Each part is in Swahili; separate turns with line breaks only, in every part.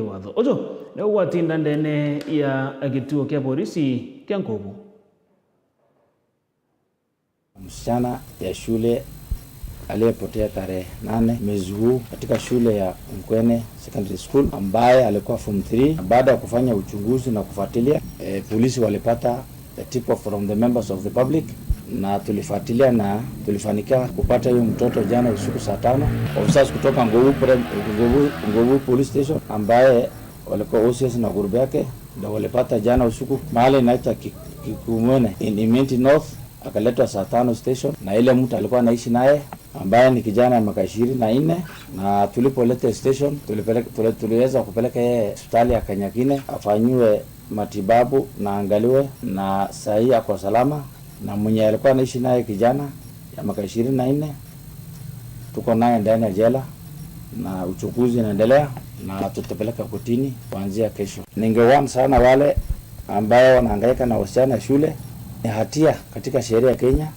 watho ojo na watinda ndene ya kituo kya polisi kya Nkobo.
Msichana ya shule aliyepotea tarehe 8 mwezi huu katika shule ya Mkwene Secondary School ambaye alikuwa form 3. Baada ya kufanya uchunguzi na kufuatilia, polisi walipata the tip from the members of the public na tulifuatilia na tulifanikiwa kupata hiyo mtoto jana usiku saa 5. Officers kutoka Ngovu Police Station ambaye walikuwa OCS na group yake ndio walipata jana usiku mahali inaitwa Kikumwene in Imenti North, akaletwa saa 5 station na ile mtu alikuwa anaishi naye ambaye ni kijana miaka 24, na tulipoleta station tuliweza kupeleka yeye hospitali ya Kanyakine afanywe matibabu na angaliwe, na sahi ako salama. Na mwenye alikuwa anaishi naye kijana ya miaka 24 tuko naye ndani ya jela na uchunguzi unaendelea na tutapeleka kotini kuanzia kesho. Ningewaomba sana wale ambao wanahangaika na wasichana shule, ni hatia katika sheria ya Kenya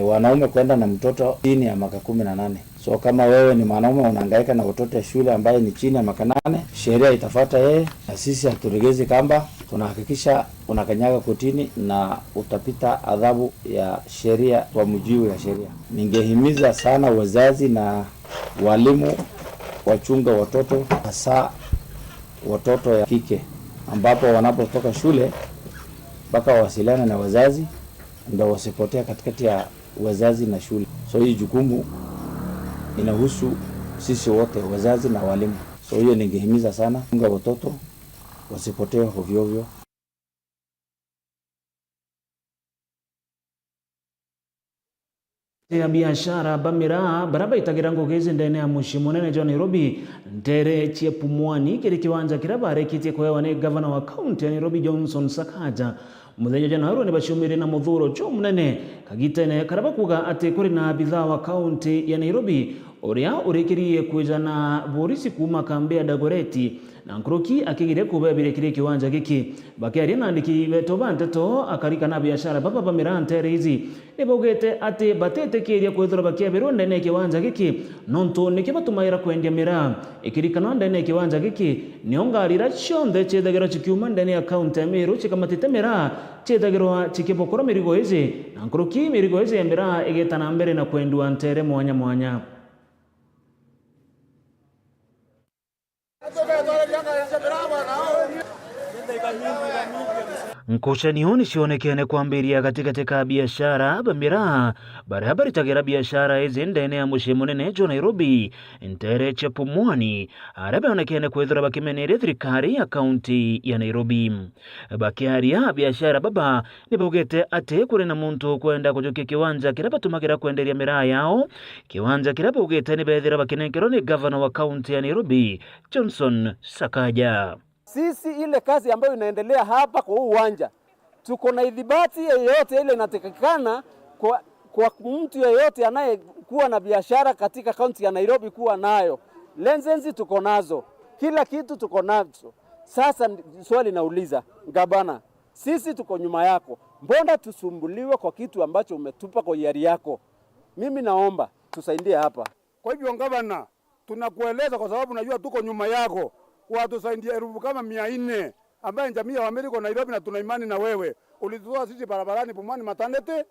wanaume kwenda na mtoto chini ya miaka 18. So kama wewe ni mwanaume unahangaika na watoto ya shule ambaye ni chini ya miaka 8, sheria itafuata yeye na sisi haturegezi kamba, tunahakikisha unakanyaga kotini na utapita adhabu ya sheria kwa mujibu ya sheria. Ningehimiza sana wazazi na walimu wachunga watoto, hasa watoto ya kike ambapo wanapotoka shule mpaka wasiliana na wazazi ndio wasipotea katikati ya wazazi na shule. So hii jukumu inahusu sisi wote, wazazi na walimu. So hiyo ningehimiza sana chunga watoto wasipotee ovyo ovyo.
Ya biashara bamira baraba itagirango geze ndene ya mushimonene jo Nairobi ndere Chepumwani kiri kiwanja kirabare kitie kwa wane governor wa county ya Nairobi Johnson Sakaja muthenya jana haro ne bashumire na muthuro jo munene kagitene karaba kuga ate kuri na bidhaa wa county ya Nairobi oria urekirie kujana borisi kuma kambe ya Dagoreti na Nkroki akigire kubebire kire kiwanja giki bakiari nandiki betobante to akarika na biashara baba bamirante rizi nebogete ate batete kiria kwethora bakia bironde ne kiwanja giki nonto nikibatumaira kwendia mira ikirika nonde ne kiwanja giki niongarira chonde chedagero chikiuma ndene account ya Meru chikamatite mira chedagero chikibokora mirigo hizi na Nkroki mirigo hizi mira igetana mbere na kwendwa ntere mwanya mwanya. Nkushani huni sionekene kuambiria katika biashara bamira barabara itagira biashara hizi ndene ya mushimonene jo Nairobi ntere Chepumwani arabe onekene kwethura bakimenere thirikari ya county ya Nairobi bakiaria biashara baba nibogete ate kuri na muntu kwenda kujukia kiwanja kirabatumagira kwenderia mira yao kiwanja kirabogete nibethira bakinekero ni governor wa county ya Nairobi Johnson Sakaja.
Sisi ile kazi ambayo inaendelea hapa kwa uwanja, tuko na idhibati yoyote ile inatakikana kwa mtu yeyote anayekuwa na biashara katika kaunti ya Nairobi kuwa nayo. License tuko nazo, kila kitu tuko nazo. Sasa swali nauliza, gavana, sisi tuko nyuma yako, mbona tusumbuliwe kwa kitu ambacho umetupa kwa hiari yako? Mimi naomba tusaidie hapa.
Kwa hivyo gavana, tunakueleza kwa sababu najua tuko nyuma yako, watusaidia elfu kama 400 ambaye jamii ya Amerika Nairobi, na tuna imani na wewe. Ulitoa sisi barabarani Pumwani Maternity,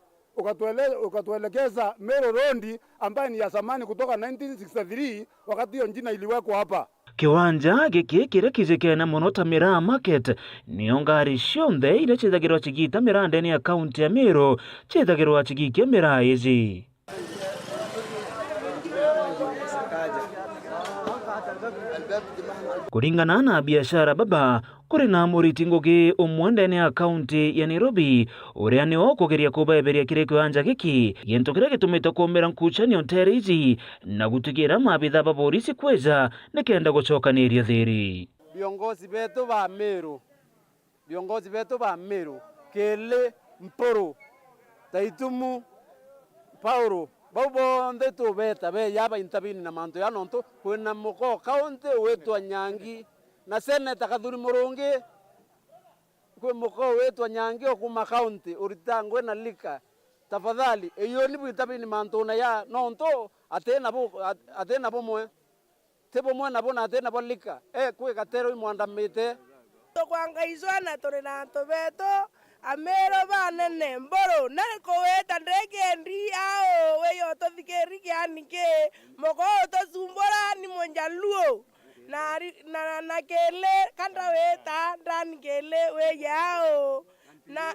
ukatuelekeza Meru Road ambaye ni ya zamani kutoka 1963 wakati hiyo njina iliwekwa hapa.
Kiwanja giki kirekizekena monota mira market niongari shonde ile chedagirwa chigita mira ndeni ya county ya Meru chedagirwa chigike mira hizi. Kuringana na biashara baba kuri na muriti ngoge omwendene ya county ya Nairobi uria ni okugeria kubeberia kire kiwanja giki yento kire gitumite komera nkuchani ontere izi na gutigira mabitha ba polisi kweza nikenda gucokaniria thiri.
Viongozi betu ba Meru Kele Mporo Taitumu Paulo Bobo ndeto beta be yaba intabini na manto ya nonto kwena moko kaunti wetu Nyangi na seneta Kadhuri Murungi kwe moko wetu Nyangi okuma kaunti uritangwe na lika tafadhali eyo ni intabini manto na ya nonto atena bo mwe tebo mwana bona tena bolika kwe katero imwandamite
tokwangaizwana turi na tobeto amero banene mboro nariko weta ndegendi ao weyo tothikeri kianike moko tosumbora ni monjaluo na kele kanda weta ndani kele weyao na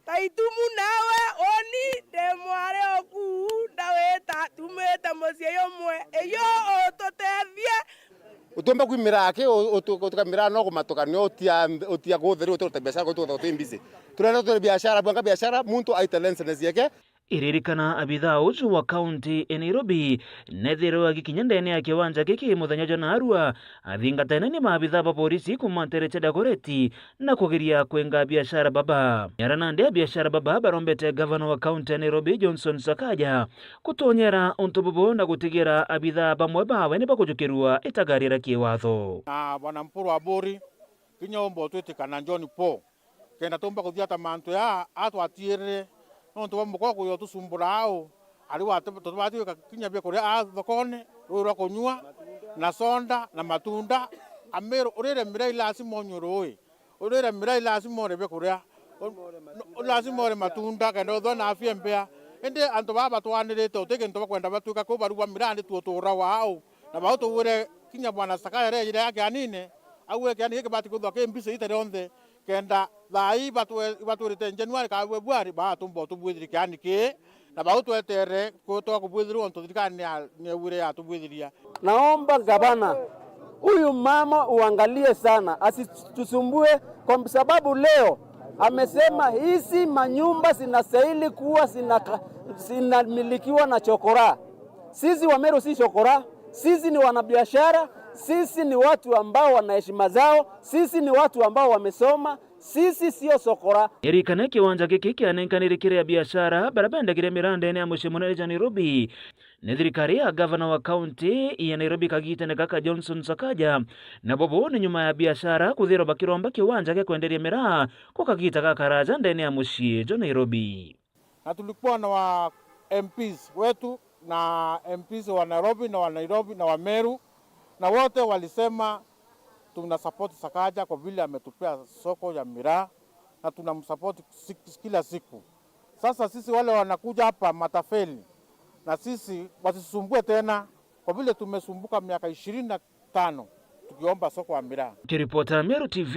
taitumu nawe oni demware oku ndaweta tumeta mosie yomwe eyo ototethie
utomba kwimira ake utukamira no kumatokanio otia gotheru ututa biashara ututa mbisi turana biashara bwanga biashara muntu aita license yake
iririkana abithaa ucu wa kaunti ya Nairobi nethirwa gikinya ndene ya kiwanja giki muthenya jana arua athingatene ni maabithaa ba polisi kuma Tereche Dagoretti na kugeria kwenga biashara baba yaranande ya biashara baba barombete gavana wa kaunti ya Nairobi Johnson Sakaja kutonyera untububu na gutigira abithaa bamwe bawe ni bakujukirwa itagarira kiwatho
na bwana mpuru wa bori kinyombo twetikana John Paul kenda tomba kuthiata mantu ya atwatire no to mukoko kuyo tusumburao ali watubati kinya bya kore thokone rura kunyua na sonda na matunda amero urere mirai lazima onyuroi urere mirai lazima rebe kuria lazima matunda kendo thona afya mbea ende anto baba twanirite utege nto bakwenda batuka ko barua mirandi tuotura wao na bauto ure kinya bwana Sakaya rejire yake anine awe kyani kibati kuthoke mbise ite ronde kenda thai batwirite January ka February ba tumbo tubwithiri kyani ke na bautwetere kutoka kubwithiru onto thikani ne ure ya tubwithiria.
Naomba gavana huyu mama uangalie sana asitusumbue kwa sababu leo amesema hizi manyumba zinastahili kuwa zinamilikiwa na chokora. Sisi wa Meru si chokora, sisi ni wanabiashara, sisi ni watu ambao wana heshima zao, sisi ni watu ambao wamesoma, sisi sio sokora.
Erikane kiwanja giki kianenkanirikire ya biashara barabendagire miranda ene ya mushimunene ja Nairobi nethirikari ya gavana wa kaunti ya Nairobi kagitene kaka Johnson Sakaja na bobo ni nyuma ya biashara kuthiro bakiromba kiwanja gya kwenderia miraa kukagita kakaraja ndene ya mushie jo Nairobi.
Na tulikuwa na wa MPs wetu na MPs wa Nairobi na wa Nairobi na wa Meru na wote walisema tuna support Sakaja kwa vile ametupea soko ya miraa na tunamsupport kila siku. Sasa sisi wale wanakuja hapa matafeli na sisi wasisumbue tena kwa vile tumesumbuka miaka 25 tukiomba soko ya miraa.
Kiripota Meru TV,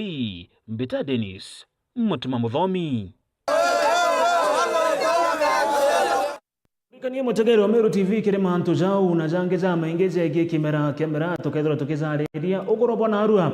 Mbita Dennis, Mutuma Muthomi. Kaniye mutegero wa Meru TV kire mantu jao unajangeza maingeze ya kamera tukethera tukizariria ugorobwa na arua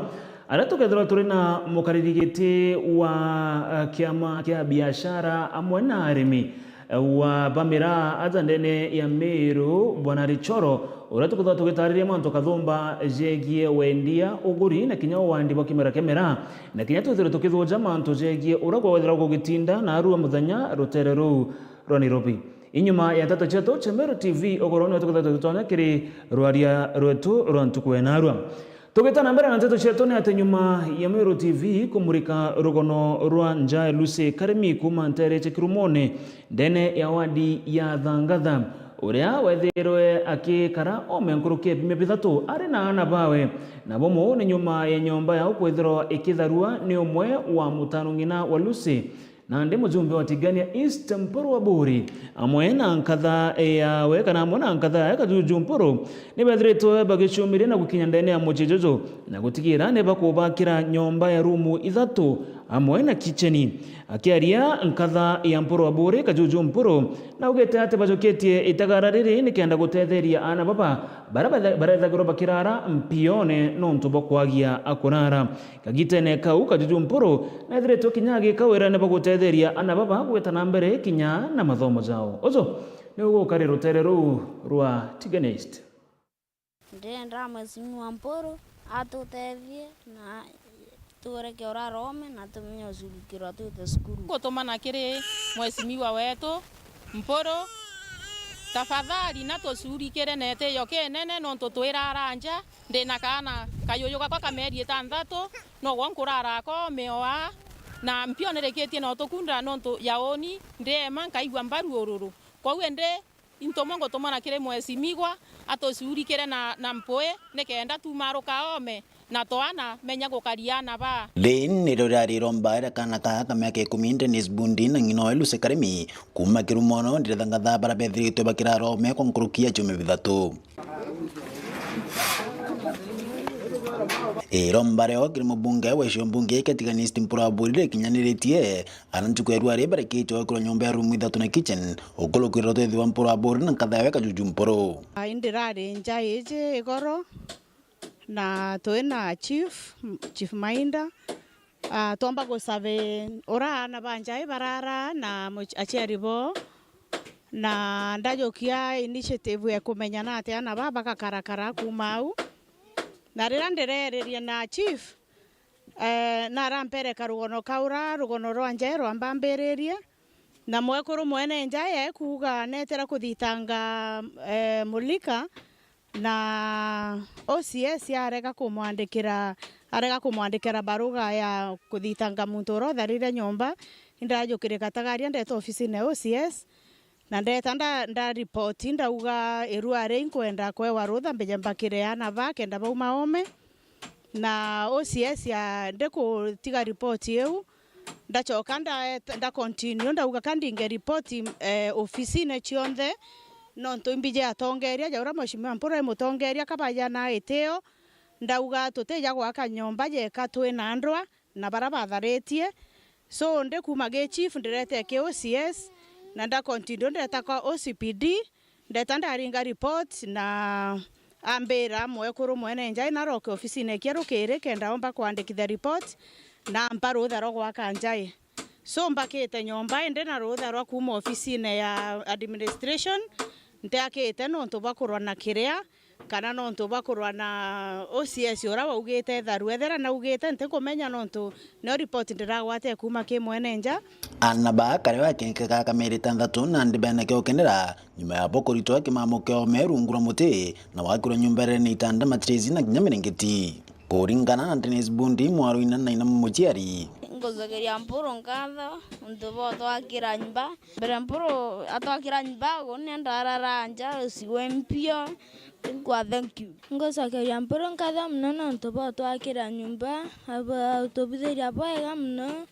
ara tukethera turi na mukaririgite wa kiama kia biashara amwe na arimi wa bamira azandene ya Meru bwana Richoro ura tukutha tugitariria mantu kathumba jegie wendia uguri na kinya wandi wa kamera na kinya tuthira tukithoja mantu jegie ura kwa wethera gugitinda na arua muthenya rutereru rwa Nairobi. Inyuma ya tata chetu cha Meru TV ogoroni tukutana kiri rwaria rwetu rwantukwe narwa tugitana mbere na tata chetu ni ate nyuma ya Meru TV kumurika rugono rwa nja Lucy Karimi kuma Tereche Kirumone ndene ya wadi ya Thangatha uria wethirwe akikara omenkuruke bimebithatu ari na ana bawe na bomo ni nyuma ya nyomba ya kwethirwa ikitharua ni umwe wa mutano ngina wa Lucy na ndi mujumbe wa Tigania East Mporo wa Buri amwe na nkatha ya weka na amwe na nkatha ya kajuju Mporo ni bethretwe bagicumire na gukinya ndene ya mujijojo na gutigira ne bakubakira nyomba ya rumu ithatu amwe na kitcheni akiaria nkatha ya Mporo wa Buri kajuju Mporo na ugete ate bajoketie itagara riri ni kenda gutetheria ana baba baretha goroba kirara mpione no ntubo kwagia akurara kagitene kau kajuju Mporo na thretwe kinyagi kawera ne bagutetheria ana baba gwetana mbere kinya na mathomo zao ozo ni ugukari rutere ru rwa Tigania East
ndenda mwesimu wa Mporo atutethie na tureke ora Rome na tumenye ucurukirwa tute cukuru
gutumana kiri mwesimiwa wetu Mporo tafadhali na tucurikire nete yo kenene no tutwira aranja ndina kana kayuyu gakwa kameri 6 no gwankurara ko meoa na mpionereketie no tukunda no yaoni ndema kaigwa mbaru ururu kwa wende intomongo tomana kire mwesimigwa atosurikire na mpoe nekenda tumaruka ome na toana menya gukariana ba
Lin nirorari rombaira kana ka meke kuminde nisbundi na ngino eluse karimi kuma kirumono ndirathangatha bara bethirito bakira rome konkurukia jume bithatu rombare o kirimo bunge wesho bunge ketiganisti mpuraburi kinyaniretie arantu kwerware barakito kuro nyomba room ithatu na kitchen okolo kwiroto thiwa mpuraburi na kathawe kajujumporo
indirare njaije igoro na toena chief Mainda tomba gusave ora na banjai barara na achiaribo na ndajokia initiative ya kumenyana ate ana baba kakarakara kumau na rira nderereria na chief na rampere karugono kaura rugono rwanje rwambambiririe na mwekuru mwene njaye kuga netera kuthitanga mulika na OCS arega kumwandikira baruga ya kuthitanga muntu rotharire nyomba indajukire katagaria ndeto ofisi ne OCS na ndeta nda report ndauga iruare inkwenda kwewa rutha mbeje mbakire ana ba kenda bauma ome na OCS ya ndeko tiga report eu ndachoka nda continue ndauga kandi nge report ofisi ne chionde nonto imbije atongeria jaura mheshimiwa mpura mutongeria kabaya na eteo ndauga tuteja gwaka nyomba je katwe na ndwa na baraba tharetie so nde kumage chief ndirete ke OCS na nda continue ndeta kwa OCPD ndeta ndaringa report na ambera mwekuru mwene njai na roke ofisi ne kero kere kenda omba kuandikitha report na mparo tharo gwaka njai so mbakete nyomba ende na rutha rwa kuma ofisi ne ya administration nteakete no ntubakurwa na kiria kana no ntubakurwa na OCS ora waugite tharu ethera na ugite ntikumenya no ntu no report ndiragwate kuma ki mwenenja
anaba kare wake kaka meri tandatu na ndibene ke okenera nyuma ya bokorito kimamuke o merungura muti na wakura nyumbere ni tanda matrizi na nyamerengeti kuringana na Dennis Bundi mwaru ina mujiari
ngozageria mpuro nkatho ntubo twakira nyumba mbere mpuro atwakira nyumba gone ndararanja usiwe mpio kwa thank you ngozageria mpuro nkatho mno ntubo twakira nyumba aba tobithiria bwega mno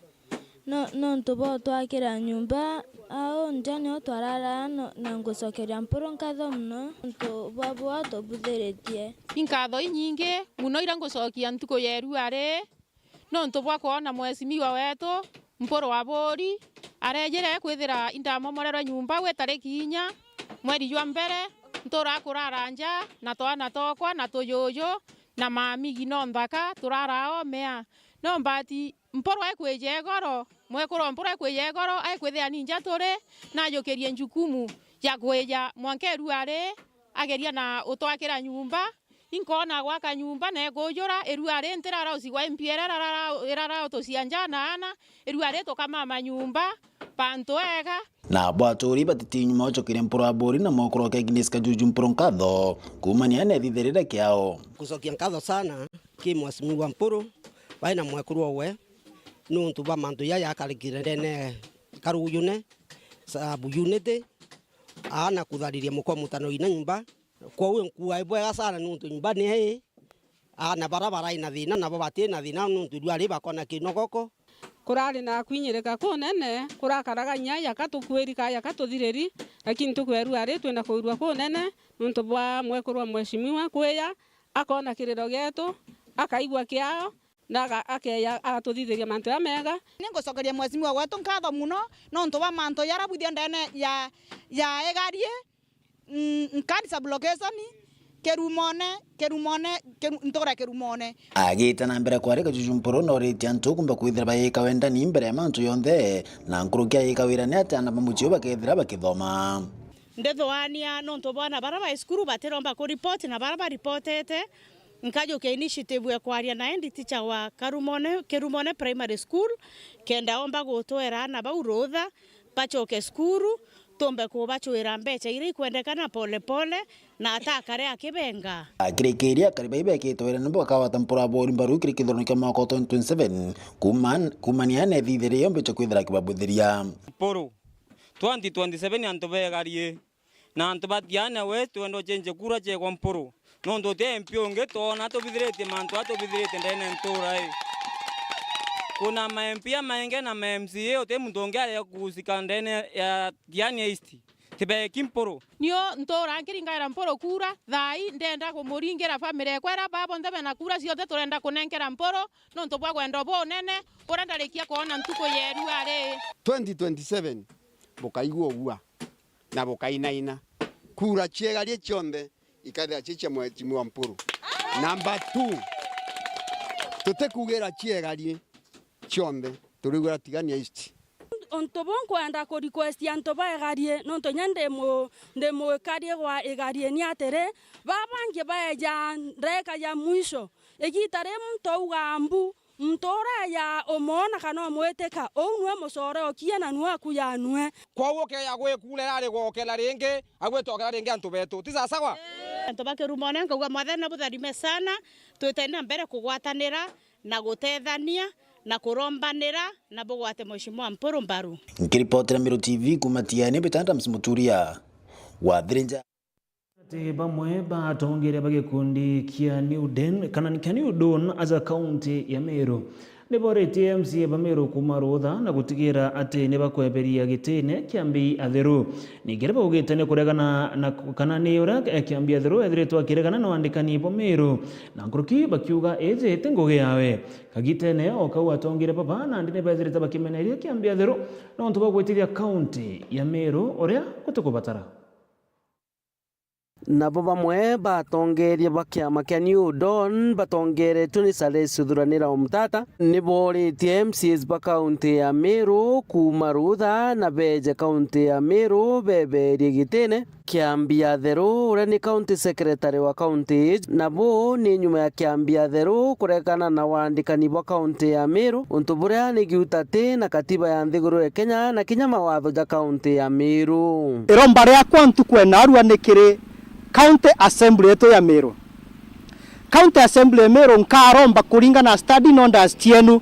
no ntubo twakira nyumba ao njani otwarara na ngozageria mpuro nkatho mno ntubo bwa tobithiretie
inkatho inyingi muno ira ngocokia ntuko yeru are no ntobwa kuona mwesimigwa wetu mporo wa bori arejere kwithira indamomorero nyumba gwe tariki 4 mweri jwa mbere ntora kuraranja na twana tokwa na tuyoyo na mamigi no nthaka turara omea no mbati mporo ekweje goro mwekoro mporo ekweje goro aikwithia ninja tore na jokerie njukumu ya kweja mwankeru are ageria na utwakira nyumba inkona gwaka nyumba na egojora eruare nterara usigwa mpiera rara tosianjana ana eruare tokamama nyumba panto ega
na bwatori batiti nyuma ochokire mpura bori na mokoro ke Guinness kajuju mpuro nkatho kumania ne thitherera kiao
kusokia nkatho sana ki mwesimigwa mpuro baina mwekuru owe nuntu ba mantu ya yakarikire ne karuyune sabu unity ana kuthariria mukwa mutano ina nyumba kwa uwe nkuwa ibwega sana nuntu nyumba ni hei na barabara ina thina na babatie na thina nuntu duari bakona kinogoko
kurari na kwinyereka kunene kurakaraga nyaya katukwirika ya katuthireri lakini tukweru ari twena kuirwa kunene nuntu bwa mwekurwa mheshimiwa kweya akona kiriro getu akaigwa kiao na akeya atuthithiria mantu ya mega
ningocokeria mheshimiwa wetu nkatho muno nuntu wa mantu yarabuthia ndene ya egarie nkadi sublocation kerumone ntora kerumone
agita na mbere kwari kajuju mpuro no reti antu kumba kwithira bayika wenda ni mbere mantu yonthe na nkurukia yikawira ne atana bamuchio bakethira bakithoma
ndethwania nonto bwana baraba iskuru bateromba ku report na baraba reportete nkajo ke initiative ya kwaria na endi teacher wa Kerumone Primary School kenda omba gutwera na baurutha bachoke skuru tombe ko bachwira mbecha iri kwendekana pole pole na atakare akibenga
akirekeria karibe kitwera nimbo kawata mpura bori mbaru kirikithoro kama ko 27 kumania ne thithere yombe chokwithira kibabuthiria
poro 2027 anto begarie na antubatiana we tuendo chenje kura che kwa Mpuru nondo te mpio ngeto na to bidrete manto ato bidrete ndene ntora kuna maempia maenge na MCA ote mundongea ya kusika ndene ya Diani East tibe Kimpuru
nio ntora nkiringaira Mpuru kura thai ndenda kumuringira family kwera babo ndebe na kura ciothe turenda kunenkera Mpuru no ntobwa gwenda bo nene urenda rekia kuona ntuko yeru are
2027 bokaigwo bua na bokainaina kura chiegarie chonde ikathia chicha mwezi wa Mpuru. Number 2 tutekugera chiegarie chonde turigura Tigania East
ontobonko anda ko request ya ntoba egarie no ntonyande ndemo karie kwa egarie ni atere babange baeja ndeka ya mwisho egitare mtouga mbu mtora ya omona kana mweteka onwe musore okie na nwa kuyanwe
kwa woke ya gwe kule rari gokela ringi agwe tokela ringi antubetu tisa sawa
ntobake rumone ngauga mwathana butharime sana twetena mbere kugwatanira na gutethania na kurombanira na bugwate Mheshimiwa Mpuru mbaru.
Nikiripotera Meru TV kumatiani Betanda Msimuturia wa Thirinja
bamwe batongere bagikundi kia New Den kana kia New Dawn aza county ya Meru nibore TMC bameru kumarutha na gutigira ati ne bakweberia gitine kiambi atheru nigereba ugitene kuregana na kana ni ura kiambi atheru ethiretwa kiregana no andikani bo Meru na nguruki bakiuga ejete ngugi yawe kagitene okau atongire baba na ndine bethireta bakimeneria kiambi atheru no ntuba gwitiria county ya Meru uria gutukubatara
nabo bamwe batongerie bakiama kia New Dawn batongere tunisale suthuranira omutata niboritie MCs ba county ya Meru kumarutha na beje county ya Meru beberie gitene kiambia theru ure ni county secretary wa county nabo ni nyuma ya kiambia theru kurekana na waandikani ba county ya Meru untuburia ni giutate na katiba ya nthiguru ya Kenya na kinyama watho ja county ya Meru
iromba ria kwantu kwena arua nikiri County Assembly yetu ya Meru. County Assembly ya Meru nkaromba kuringana na study nondas tienu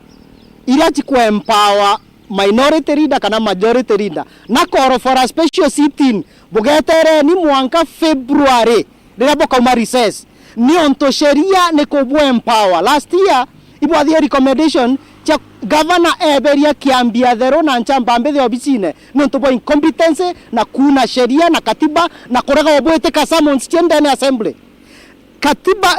iria chikwa empower minority leader kana majority leader na koro for a special sitting bugetere ni mwanka February rira bokauma recess ni onto sheria ni kubwa empower last year ibwathia recommendation cha governor eberia kiambia thero na nchamba mbethe obisine no ntobo incompetence na kuna sheria na katiba na kurega obwete ka summons ndani assembly katiba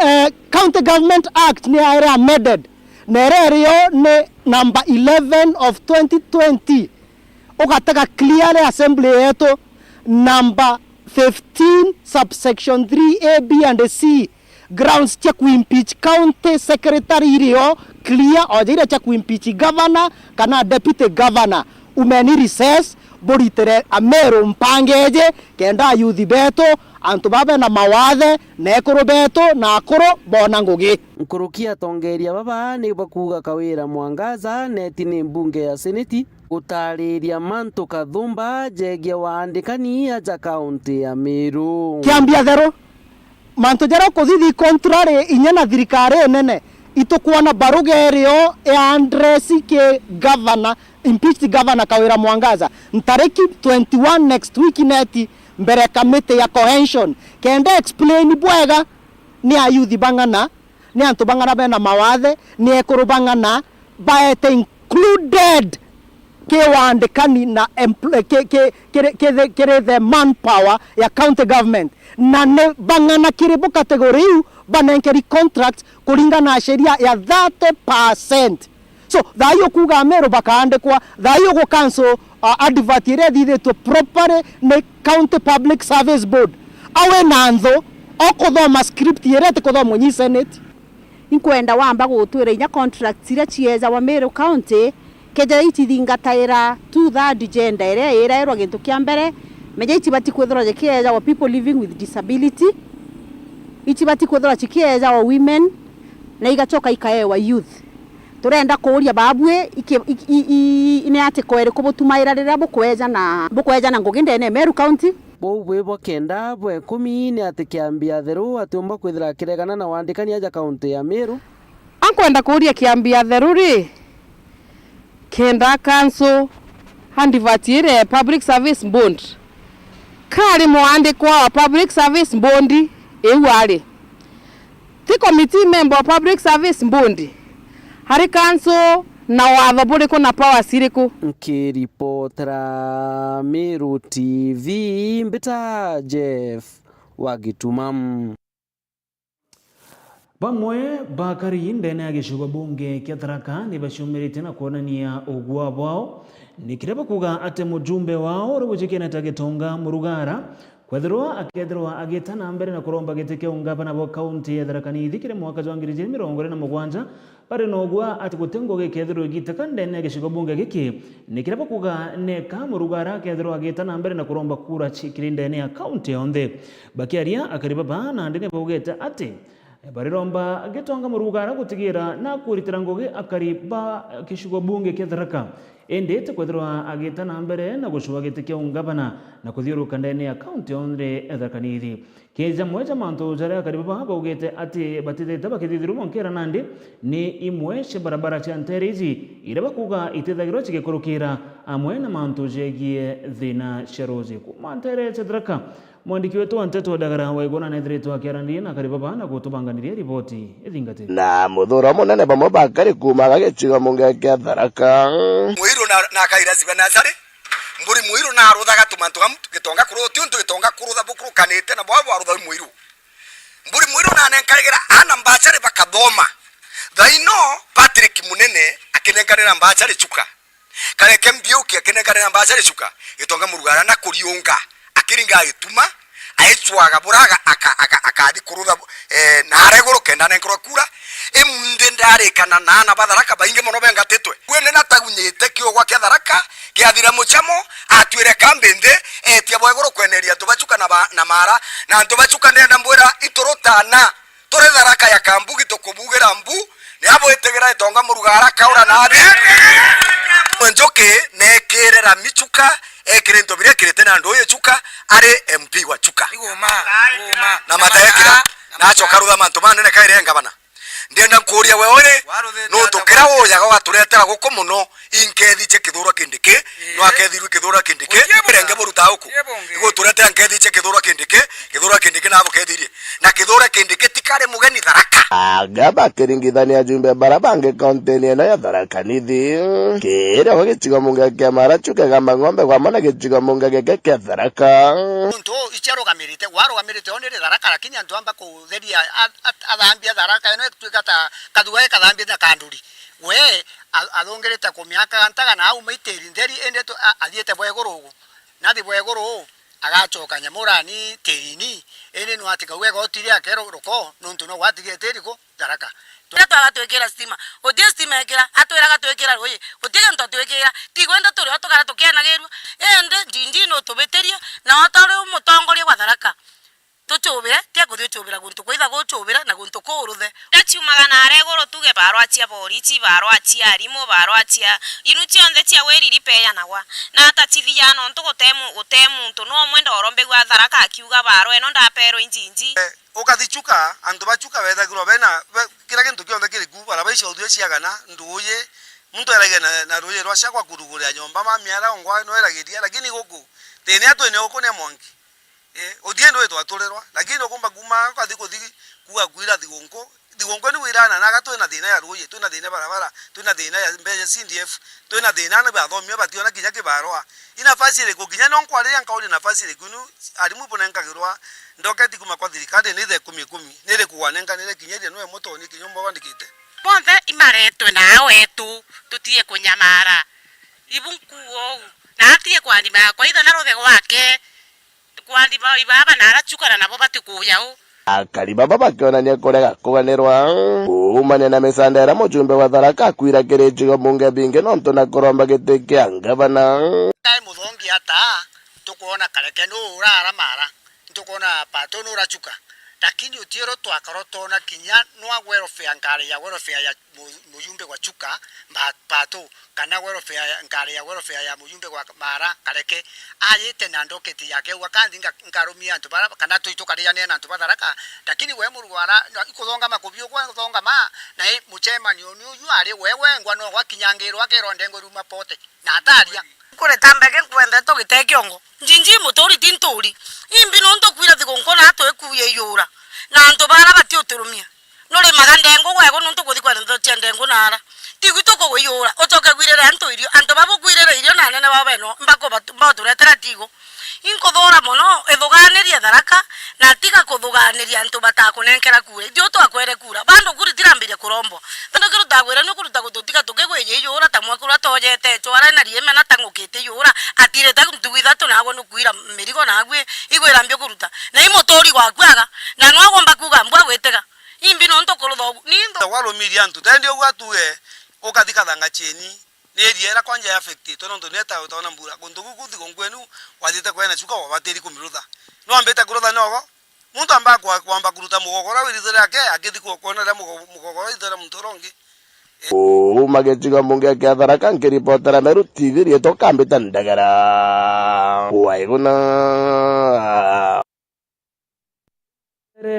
County Government Act ni era amended nererio ni number 11 of 2020 ukataka clearly assembly yetu number 15 subsection 3A B and C grounds cha kuimpeach county secretary irio clear ojira cha kuimpeach governor kana deputy governor umeni recess boritere Ameru mpangeje kenda youth beto antu babe na mawathe nekuru beto na akuru bona ngugi
nkurukia tongeria baba ni bakuga kawira mwangaza neti ni mbunge ya seneti utariria mantu kathumba jegia waandikani ya county ya Meru
kiambia thero mantu jara kuthithii contrary inyana thirikari nene itukuona barugerio ya address ke governor impeached governor kawira mwangaza ntariki 21 next week neti mbere committee ya cohesion kenda explain bwega ni ayuthi bangana ni antu bangana bena mawathe ni ekuru bangana baete included ke waandikani na ke the manpower ya county government na ne bangana kiribu category banenkeri contract kulingana na sheria ya 30%. So thayo kuga Ameru bakaandikwa thayo go cancel advert ire thithe to properly ne county public service board awe nanzo okuthoma script ire te kuthoma nyi senate
inkwenda wamba gutwira inya contracts ire chieza wa Meru county keja itithingataira 2/3 gender ire irairwa gintu kia mbere meja itibati kwithira jekieza wa people living with disability itibati kwithira chikieza wa women na igachoka ikaewa youth turenda kuuria babwe ine ate kwere kubutumaira rira bukweja na nguginde ne Meru county
bwe bokenda bwe 10 ni ate kiambia theru atumba kwithira kiregana na waandikani ya county ya Meru
ankwenda kuuria kiambia theru ri kenda council handivatire public service bond
kari mwandikwa wa public service bondi ewale ti committee member of public service bondi hari council na watho buriko na power siriku.
Nkiripotera Meru TV Mbita Jeff Wagitumam.
Bamwe bakari ndene ya gĩcigo bunge kĩa Tharaka nĩ bacumirite na kuonania ũgwa wao nikireba kuga ate mujumbe wao rugujikene tagetonga murugara kwethirwa akethirwa agitana mbere na kuromba gitike ungavana bo county ya Tharaka Nithi kire mwaka wa 2027 bari nogwa ati gutengo gekethirwa gitaka ndene ya gĩcigo bunge giki nikireba kuga neka murugara akethirwa agitana mbere na kuromba kura chikiri ndene ya county yonde bakiaria akariba bana ndene bogeta ati bariromba gitonga murugara gutigira na kuritira ngoge akariba kishugo bunge kĩa Tharaka endete kwethirwa agitana mbere na gucuba gitike ungavana na kuthiuruka ndene ya county onre Tharaka Nithi keja mweja manto jare akariba haba ugete ati batithete bakithithiru monkera nandi ni imwe cia barabara cia nterizi ireba kuga itithagirwo cigikurukira amwe na manto jegie thina sharozi kuma ntere cia Tharaka. Mwandiki wetu wa Nteto Dagara waigona na ithretu akiarania na kariba bana gutubanganiria ripoti ithingate
na muthuro munene bamwe bakari kumaga gicigo munge kĩa Tharaka
Muiru na kaira siba na sare mburi muiru na aruthaga tumantu gitonga kuru tionto gitonga kurutha bukurukanite na bwa arutha muiru mburi muiru na nenkarigera ana mbachare bakathoma thaino Patrick Munene akinengarira mbachare chuka kare kembiuki akinengarira mbachare chuka gitonga murugara na kuriunga akiringa ituma aitswaga buraga akathi kurutha na aregoro kenda nenkro kura emunde ndare kana nana Batharaka bainge mono bengatitwe kwene na tagunyite kyo gwa kĩa Tharaka kiathira muchamo atwire kambende etia bwegoro kweneria tubachuka na mara na tubachuka ndenda mbwira iturutana tore Tharaka ya kambugi tukubugira mbu ni abo itegera itonga murugara kaura na njoke nekirera michuka ekirento bire kirete na ndoye chuka are MP wa chuka na matayekira na choka rutha mantu manene kaire ngabana ndienda nkuria weone no tokera woyaga waturetera guko muno inkethiche kithura kindike no akethiru kithura kindike renge buruta uku igo turetera nkethiche kithura kindike na abukethirie na kithura kindike tikare mugeni Tharaka
agaba kiringithania jumbe barabange county eno ya Tharaka Nithi kire gicigo munge kĩa Marachuka gamba ng'ombe kwa mana gicigo munge kĩa Tharaka
nto icharugamirite warugamirite onire Tharaka lakini antu amba kutheria athambia Tharaka eno twikata kaduwe kathambia na kanduri we athongerete kumiaka ntaga na au maiteri nderi ende athiete bwegurugu nathi bweguru agachoka nyamurani terini ene no atika wega otiri akero roko nontu no watige teriko Tharaka
twara twekera stima otie stima ekera atweraga twekera oye otige nto twekera tigwenda turi otogara tukianagerwa ende ndindi no tubeteria na otare umutongoria gwa Tharaka tuchubire tia kuthio chubira guntu kwitha guchubira na guntu kuruthe
ndaciumaga na aregoro tuge barwa cia borichi barwa cia arimo barwa cia inu cionthe cia weriri peyanagwa na atachithia no gutemu ntu no mwenda orombe gwa Tharaka akiuga barwa eno ndapero injinji
ukathichuka antu bachuka wethagirwa bena kira kintu kionde kiri ku bara baicio uthio ciagana nduye muntu erage na ruye rwa cia kwa kuruguria nyomba mamiara ongwa no eragiria lakini guku tene atwene ukune mongi odiendo wetu atorerwa lakini okumba kuma kwathi kuwa kwira thigongo ni wirana na gatwe thina ya ruye twina thina barabara twina thina ya mbeje CDF twina thina na bathomio bationa kinya kibarwa ina fasile kukinya no nkwaria nkauri na fasile kunu arimu ponengagirwa ndoketi kuma kwa thirikari ni the 10 nile kuwanenga nile kinyeria no motoni kinyomba bandikite
monthe imaretwe na wetu tutie kunyamara ibunkuo na atie kwandima kwa itha na ruthe gwake kwandima ibaba na arachukana nabo batikuya
akari baba bakionania kurega kuganirwa umane na misandera mujumbe wa Tharaka kwira kirijigo munge binge nonto na kuromba giti kia ngavana
kai muthongi ata tukuona kareke no urara mara tukuona pato no rachuka lakini utiero twakarotona kinya no welfare ngari ya welfare ya mujumbe wa chuka pato kana welfare ngari ya welfare ya mujumbe wa mara kareke ayete na ndoketi yake wakandi ngarumia antu bara kana tuitukaria nena antu Tharaka lakini we murugwara ikuthonga makubio kwa kuthonga ma na muchema ni uyu ari wewe ngwano gwa kinyangirwa kironde ngoruma pote na ataria
kure tambeke kwenda to gitekiongo njinji motori tinturi imbi no ndo kwira thigonko na to ekuye yura na ndo bara bati uturumia nore magandengo gwego no ndo kuthi kwa ndo tiandengo nara tigwito ko yura otoke gwirera anto irio anto babo gwirera irio na nene baba no mbako baturetera tigo inkothora mono ethuganiria Tharaka na tiga kuthuganiria antu batakunenkera kure dio to akwere kura bando kuri tirambiria kurombo bando kiru tagwira no kuruta gututika tukegweje yura tamwe kura tojete twara na rieme na tangukite yura atire ta kutuitha to nago no kuira mirigo nagwe igwira mbio kuruta na imotori gwakwaga na no agomba kuga mbwa gwetega imbi no ndo kurutho nindo
warumiri antu tendi ogwatuwe okathika thanga cheni neriera kwanja affected to ndo neta utaona mbura kundu gukuthi gongwenu wathite kwena chuka wabateri kumirutha no ambeta kurutha nogo muntu amba kwamba kuruta mugogora wirithere yake akithi kuona le mugogora ithera muntorongi
magecigo munge kia Tharaka nkiripotera Meru TV rieto kambita ndagara waiguna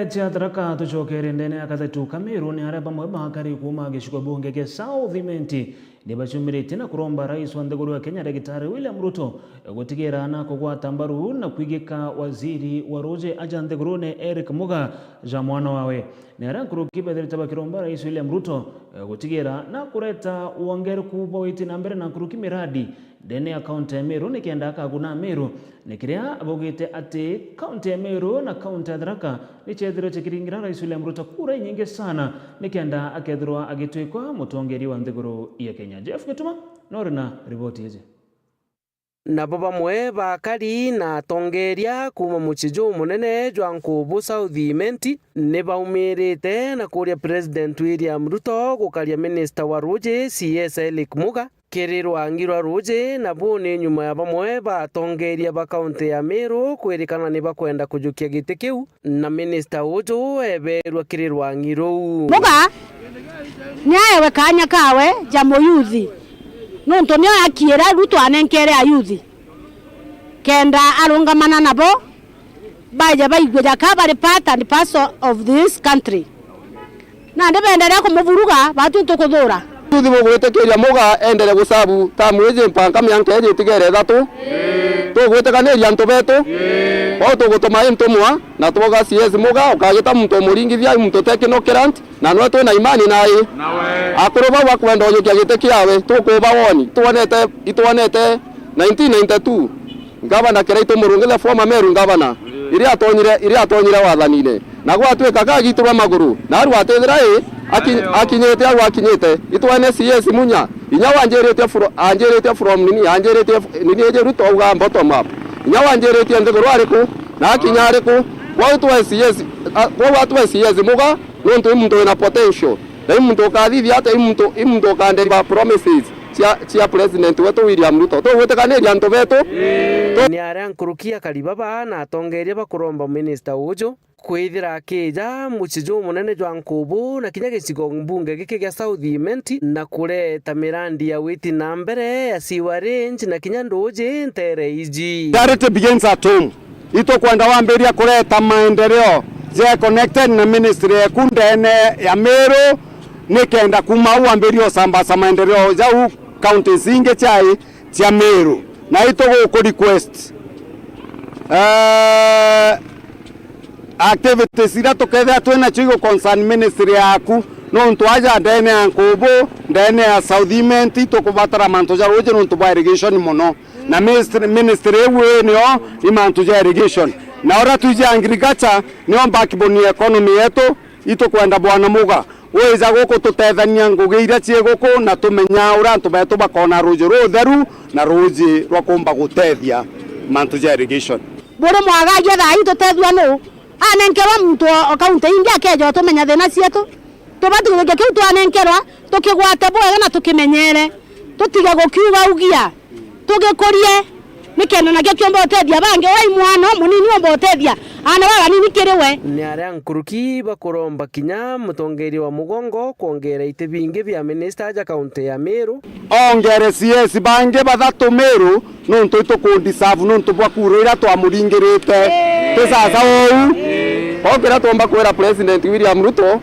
Tia Tharaka tuchokere ndene akathetu Kameru ni araba mwe bakari kuma gishiko bunge ke South Imenti nibachumirite na kuromba rais wa ndeguru wa Kenya Daktari William Ruto gutigera na kugwata mbaru na kwigika waziri wa Roje aja ndegurune Eric Muga ja mwana wawe ni arankuru kibethirite bakiromba rais William Ruto gutigera na kureta uongereku bawiti na mbere na kuruki miradi dene account ya Meru nikienda akaguna Meru nikiria abogete ati account ya Meru na account ya Tharaka nichethiro chikiringira rais William Ruto kura nyingi sana nikienda akethirwa agitwikwa mutongeri wa ndeguru ya Kenya. Jeff Gituma norina ripoti hizi
na baba mwe bakari na tongeria kuma muchijo munene jwa Nkubu South Imenti ne baumirite na kuria President William Ruto gukaria Minister wa Roje CS Eric Muga kirirwa ngirwa Roje na bone nyuma ya bamwe batongeria ba county ya Meru kwirikana ni bakwenda kujukia gite kiu na Minister ujo eberwa kirirwa ngiro
Muga nyawe kanya kawe jamo yuthi nonto nyo akiera Ruto anenkere ayuthi kenda arungamana nabo baje baigwira ka bari part and parcel of this country na ndebendera kumuvuruga batu tukuthura
tuthi bugwitekiria Muga endere gusabu ta mwezi mpanga myanke eri tigere thatu tugwitekanĩria antu betu o tugutuma intumwa na tuga CS Muga ukagita muntu muringithia muntu technocrat na no twina imani naye akuruba wa kwenda ujukia gite kiawe tukuba woni tuonete 1992 gavana Kiraitu Murungile former Meru gavana iria atonyire wathanine na gwatwika kagiturwa maguru na aru atethira akinyete aru akinyete itwane CS Munya inya wanjirite from nini eje Ruto uga bottom up inya wanjirite ndeguru ariku na akinya ariku kwa CS Muga nonto muntu ina potential na muntu kathithia ate muntu kandeba promises cia President wetu William Ruto tugwitekanĩria antu betu
ni arankurukia karibaba na atongeria bakuromba Minister ujo kwithira kija muchijo munene jwa Nkubu na kinya gicigo mbunge giki gya South Imenti na kureta mirandi ya witi na mbere ya Siwa Range na kinya ndoje ntere iji
charity begins at home ito kwenda wamberia kureta maendeleo je connected na ministry ya kundene ya Meru nikenda kuma wamberio sambasa maendeleo jau county zinge chai cia Meru na ito go request activities ira tuketha twina chigo concern ministry yaku no ntu aja ndene ya Nkubu ndene ya South Imenti tukubatara mantu ja Roje ntu ba irrigation muno na ministry ewe nio imantu ja irrigation na ora tuje agriculture nio backbone economy yetu ito kwenda bwana Muga weza goko tutethania ngugi ira cie goko na tumenya ura antu betu bakona Roje rutheru na Roje rwa kumba gutethia mantu ja irrigation
bora mwagaje tha ito tethwa no anenkerwa muntu akaunti ingi akejo tumenya thina cietu tubatigike kiu twanenkerwa tukigwate bwega na tukimenyere tutige gukiuga ugia tugikurie nikenda na gyo mbotethia bange wai mwana munini mbotethia ana waga nini kiriwe
ni arankuruki bakuromba kinya mutongeri wa mugongo kuongera ite bingi bya minister ja county ya Meru
ongere CS bange bathatu Meru nonto itukundi savu nonto bwakurira twamuringirite tusaza ou okira tomba kwera President William Ruto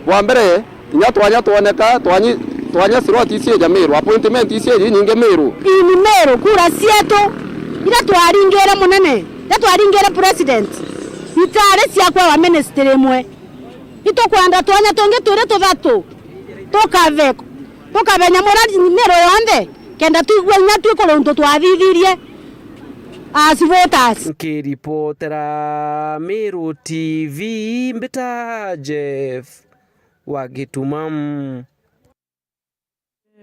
wa mbere inya twanya tuoneka twanyi twanya sirwa tisie ja Meru appointment tisie nyinge Meru
ini Meru kura sieto ira twaringere munene ira twaringere president itare cia kwa ministry imwe itokwanda twanya tonge ture tuthatu tukavenya murari Meru yonde kenda tuigwe nya twikoronto twathithirie as voters.
Nkiripotera Meru TV mbita Jeff Wagitumam.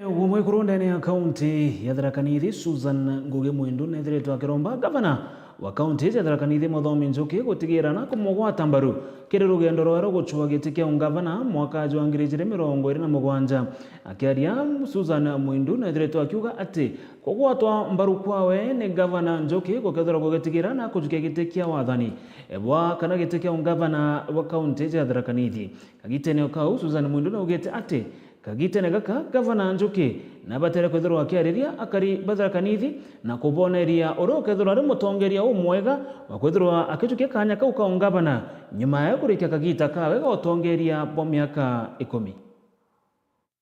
Umwe kurunda ni akaunti ya Tharaka Nithi Susan Ngugi Mwindu nethiretwo akiromba gavana wa kaunti ya Tharaka Nithi Muthomi Njuki gutigirana na kumugwata mbaru kiri rugendo rwero guchua giti kia ungavana mwaka wa 2027 akiaria Susan Mwindu nethiretwo akiuga ati kugwatwa mbaru kwawe ni gavana Njuki gukethera gugitigirana kujukia giti kia wathani ebwa kana giti kia ungavana wa kaunti ya Tharaka Nithi kagitene kau Susan Mwindu naugite ati kagitene gaka gavana Njuki na batere kwethirwa akiariria akari Tharaka Nithi na kuboneria oro kethirwa ari mutongeria umwega wa kwethirwa akijukia kanya kau ka ungavana nyuma ya kurikia kagita kawe gotongeria bo miaka 10.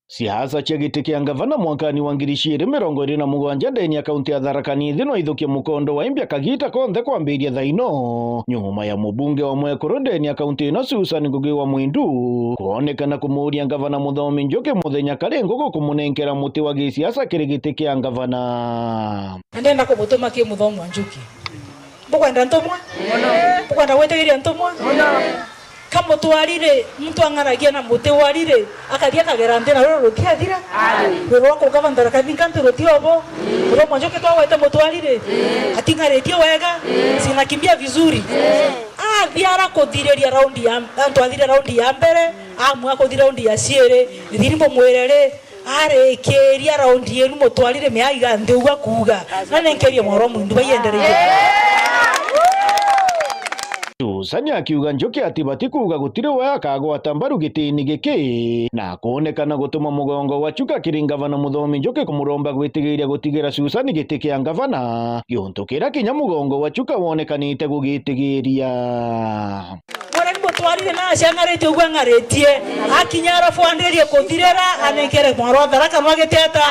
Siasa cia giti kia ngavana mwakani wa 2027 ndeni ya kaunti ya Tharaka Nithi no ithukia mukondo wa imbia kagita konthe kwambiria thaino nyuma ya mubunge wa mwekuru ndeni ya kaunti ino Susan Ngugi wa Mwindu kuonekana kumuria ngavana Muthomi Njuki muthenya karengo gukumunenkera muti wa gisiasa kiri giti kia ngavana
ndenda kumutuma ki Muthomi wa Njuki bukwenda ntomwa bukwenda wetegeria ntomwa kama tuarire mtu angaragia na muti warire akaria kagerande na roro tiathira roro ko gavana Tharaka Nithi kanto rotiobo roro Mwanjoke twawete mutwarire atingaretie wega sinakimbia vizuri thiara kuthireria raundi ya twathire raundi ya mbere amwa kuthira raundi ya ciere thirimbo mwirere arekeria raundi yenu mutwarire meaiga ndeuga kuga na nenkerie mworo Mwindu bayendereire
Susan akiuga Njuki ati bati kuga gutire wa akagwata mbaru gitini giki na kuonekana gutuma mugongo wa chuka kiri ngavana Muthomi Njuki kumuromba gwitigiria gutigira Susan giti kia ngavana gionto kira kinya mugongo wa chuka wonekanite gugitigiria
mwana mutwarire na ciangarite ugwa ngaretie akinyara fwanderie kuthirera anenkere mwaro Tharaka nwagiteta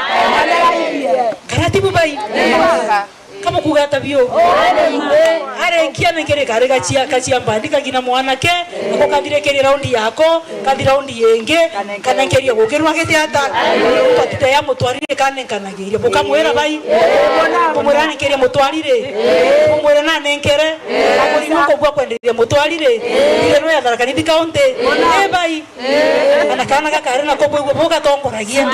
kana tibu bai kama kugata bio arenkia nengere karega chia mbandika gina mwanake nako kathire raundi yako kathira raundi yenge kana ngeria gukirwa gitiata twatite ya mutwarire kane kana ngire bukamwera bai kumwera ngeria mutwarire kumwera na nenkere akuri nuko gwa kwenderia mutwarire ile no ya Tharaka Nithi county bai ana kana gakare nako bwo tongoragia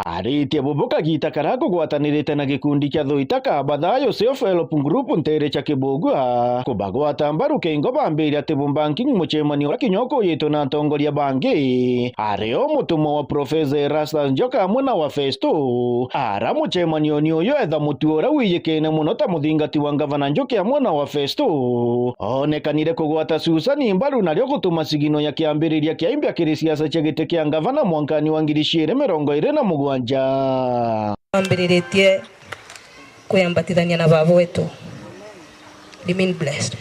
aritie bubuka gita karako gwatanirite na gikundi kia Thuitaka Bathayo Self-Help Group ntere cha Kibugua kubagwata mbaru kengo bambiri ati bumbanking muchemani wa kinyoko yetu na tongoria bangi areo mutumo wa Professor Erastus Njoka muna wa Festo ara muchemani onioyo etha mutuora wiyekene muno ta muthingati wa ngavana Njuki muna wa Festo onekanire kugwata Susan mbaru nario gutuma sigino ya kiambiriria kia imbia kiri siasa cia giti kia ngavana mwankani wa 2027
ambiriretie kuyambatithania na baba wetu remain blessed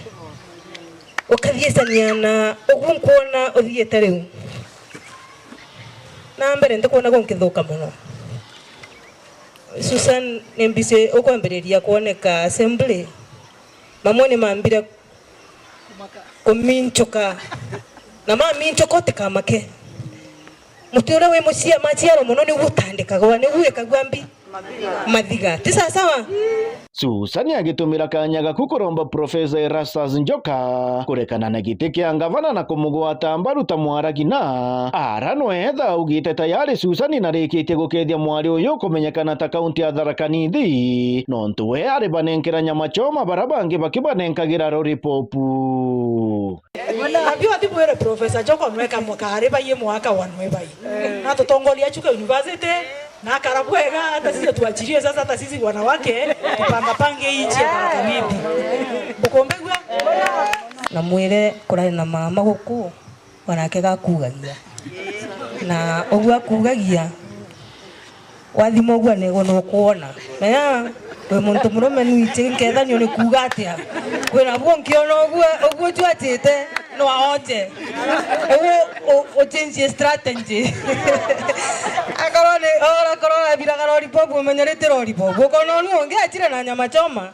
ukathiecania na uguo nkuona uthiete riu na mbere ndikuona gunkithuka muno Susan nembise ukwambiriria kuoneka assembly mamwe ni mambire kuminchoka na maminchoko tikamake mutore we mucia machiaro muno ni gutandikaga ni gwikagwa mbi mathiga ti sawa
Susan agitumira kanya gaku kuromba Professor Erastus Njoka kurekana na giti kia ngavana na kumugwata mbaru ta mwaragina arano etha ugite tayari Susan narikitie gukethia mwari uyu kumenyekana ta kaunti ya Tharaka Nithi nontu we ari banenkera nyama choma barabangi bakibanenkagira roripopu
Nabio ati mwere Professor Njoka nweka mwakare baye mwaka wanwe bai na tutongolia Chuka University na karabwega hata sisi tuachirie sasa hata sisi wanawake kupanga pange hii nchi ya Tharaka Nithi bukombegwa
na mwire kurari na mama guku wanake gakugagia na ogwa kugagia wathimo ogwa nego no kuona na we muntu murume nwiche nkethanio ni kuga atia kwina bwonkiono ogwo twatite no aoje o change strategy Ukaga lollipop umenyerete lollipop. Ukono ni ongeachira na nyama choma.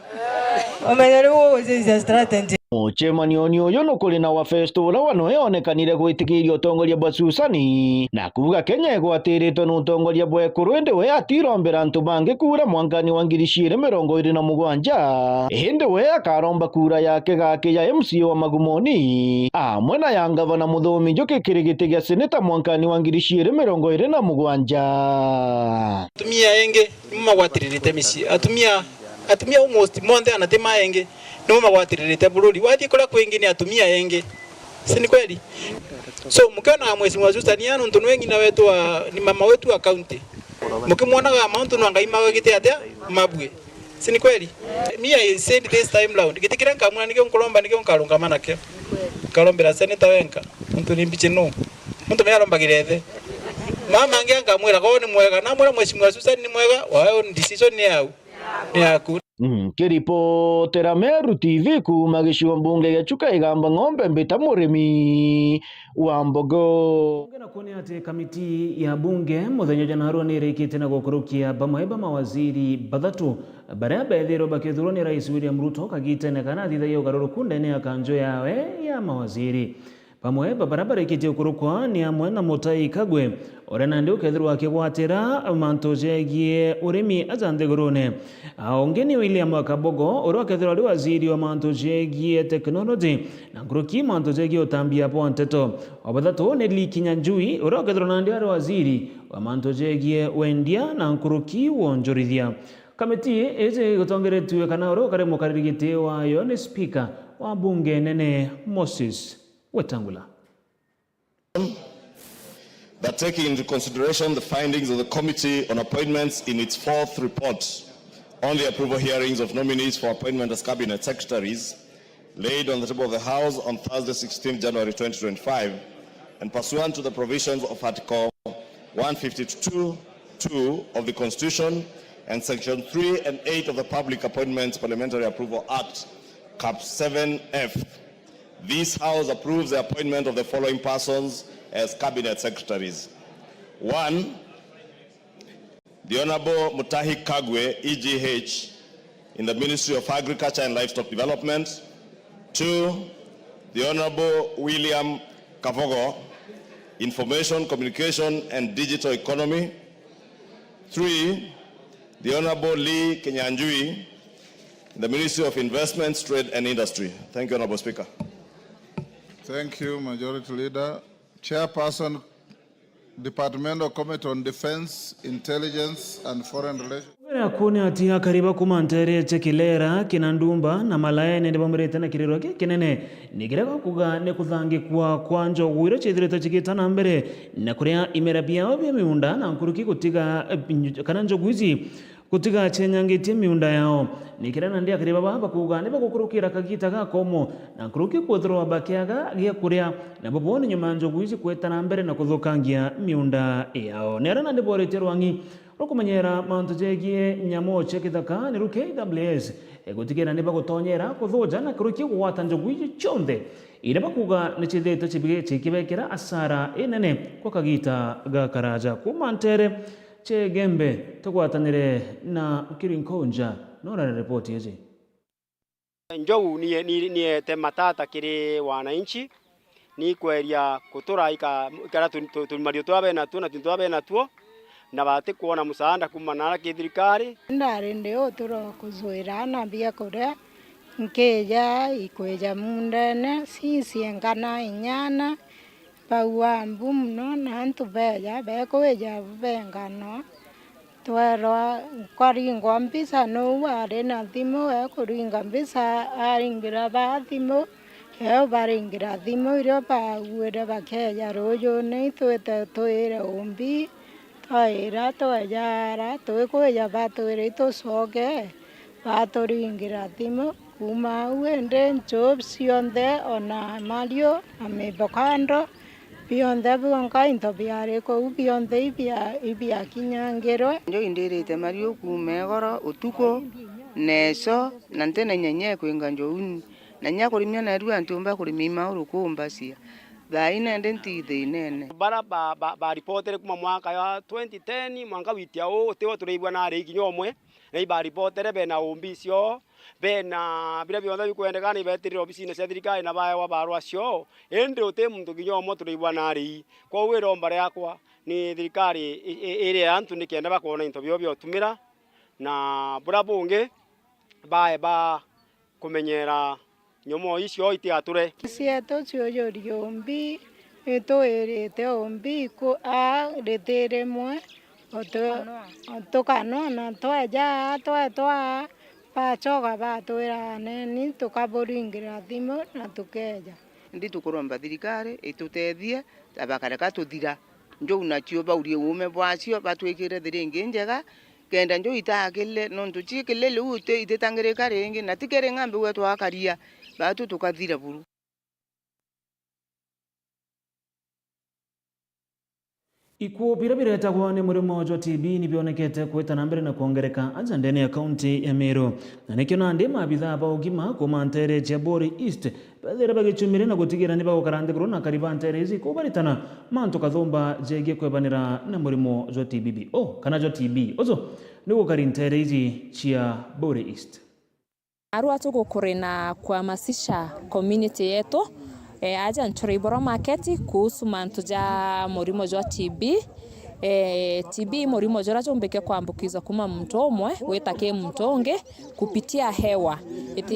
Umenyere uwe strategy.
Muchemani uyu nukuri na wa Festo ula wanoeonekanire gwitikiria utongoria bwa Susani na kuga Kenya igwatiritwe ni utongoria bwa Ekurundi we atirombera antu bangi kura mwankani wa 2027 hindi we akaromba kura yake gake ya MCA wa Magumoni amwe na ya ngavana Muthomi Njuki kirigiti gia seneta mwankani wa 2027.
Atumia enge nimagwatiririte misi atumia almost monde anatema enge nimagwatiririte bururi wathi kora kwingi ni atumia enge si ni kweli? So mkiona mheshimiwa Susani anu ntu wengi na wetu ni mama wetu wa county mkimwona kama mtu nwangaima wagite atia mabwe si ni kweli? Me I said this time round gitikira kamwana nikyo nkolomba nikyo nkalunga manake kalombera senator wenka mtu nimbiche no mtu mayalomba girete mama angeanga mwera ko ni mwega na mwera mheshimiwa Susani ni mwega wao ni decision ni yao ni yaku.
Kiripotera Meru TV kuma gicigo mbunge gia Chuka Igamba Ng'ombe mbita murimi wa mbogo.
Ngena kuone ati kamiti ya bunge muthenya jana ni rikite na gukurukia bamwe ba mawaziri bathatu baria bethiro bakithurwo ni Rais William Ruto kagitene kana thitha yo garuruku ndene ya kanjo yawe ya mawaziri. Pamwe babarabara ikite ukurukwa ni amwe na Mutai Kagwe orena ndi ukethirwa akigwatira manto jegie urimi azanthigurune ongeni William Kabogo oro akethirwa ari waziri wa manto jegie technology na nguruki manto jegie utambia po nteto obathatu ni Likinya Njui oro akethirwa nandi ari waziri wa manto jegie wendia na nguruki wonjorithia. Kamiti eze gutongeretwe kana oro kare mukaririgite wayo ni speaker wa bunge nene Moses Wetangula.
That taking into consideration the findings of the Committee on Appointments in its 4th report on the approval hearings of nominees for appointment as cabinet secretaries laid on the table of the House on Thursday 16 January 2025 and pursuant to the provisions of Article 152(2) of the Constitution and Section 3 and 8 of the Public Appointments Parliamentary Approval Act, Cap 7F. This House approves the appointment of the following persons as cabinet secretaries. 1. The Honorable Mutahi Kagwe, EGH, in the Ministry of Agriculture and Livestock Development. 2. The Honorable William Kavogo, Information, Communication and Digital Economy. 3. The Honorable Lee Kinyanjui, in the Ministry of Investments, Trade and Industry. Thank you, Honorable Speaker.
Thank you, Majority Leader. Chairperson, Departmental Committee on Defense, Intelligence and Foreign Relations.
Kune atia kariba kumantere chekilera kinandumba na malaya nende bamrete na kiriro kinene nigirega kuga ne kuthangi kwa njo gwire chithirete chikitana mbere na kuria imera bia bya miunda na nkuruki kutiga kana njo gwizi kutiga chenyangitie miunda yao nikirana ndia kariba baba kuga ne bakukurukira kagita gakomo na nkuruki kuthro bakiaga gia kuria na babone nyuma njo gwizi kwetana mbere na kuthukangia miunda yao nerana ndi borete rwangi rukumenyera mantu jegie nyamo chekithaka ni ruke KWS egutigera ne bagutonyera kuthuja na kuruki gwata njogwi chonde ire bakuga ne chithete chibige chikibekera asara inene kwa kagita ga karaja kumantere chegembe tugwatanire na Kirinkonja nora report yeje
njogu ni tematata kiri wananchi ni kweria kuturaika kara tumario twabe na tu na twabe na tuo na bate kuona musaanda kumanara kithirikari
ndari ndio turo kuzuirana bia kore nkeja ikweja mundene sisi engana inyana bawa mbumno na antu beja bekweja bengano twero kwaringo mbisa no ware na thimo kuringa mbisa aringira bathimo eo baringira thimo iro bagwire bakeja rojo nei twete twire umbi twaira twejara twikweja batwire tucoke baturingira thimo kuma wende njob cionthe ona mario amebokando bionthe bionka into biare ko bionthe ibia kinyangero
njo indirite mario kumegoro utuko neso nante na nyenye kwinga njo na nya kurimia na ruwa ntumba kurimima urukumbasia thaina ndenti theinene
bara ba reportere kuma mwaka ya 2010 mwaka witia o tewa tureibwa na ari kinyomwe na ba reportere bena umbicio bena bila bionda bikwendeka ni betiriro obisine cia thirikari na bae wa barua cio ende ote muntu kinyomwe tureibwa na ari kwa wiro mbare yakwa ni thirikari ire antu nikenda bakona into bio biotumira na bura bunge bae ba kumenyera nyomo icio itiature
cieto cio riombi eto erete ombi ko a retere mwe oto kanona toja toa pachoga batwira neni tukaboringira thimo na tukeja
ndi tukuromba thirikari itutethie abakareka tuthira njou nacio baurie ume bwacio batwikire thiringi njega kenda njou itakile nontu chikile lute itetangirika ringi na tikere ngambe wetu akaria batu tukathira buru.
Ikuo biretagwo ni murimo wa TB ni bionekete kwetana mbere na kuongereka aja ndani ya kaunti ya Meru na nikio na ndima abitha ba ugima kuma ntere cia Bori East bathira bagicumire na gutigira ni bagokarande corona kariba ntere izi kubaritana mantu kathomba jegie kwebanira na murimo wa TB kana jo TB ozo ni gukari ntere izi cia Bori East.
Arua tugukurina kuhamasisha community yetu aja Ntoriboro market kuhusu mantu ja murimo wa TB. TB murimo jora chombeke kuambukizwa kuma mtu omwe wetake mtu onge kupitia hewa. It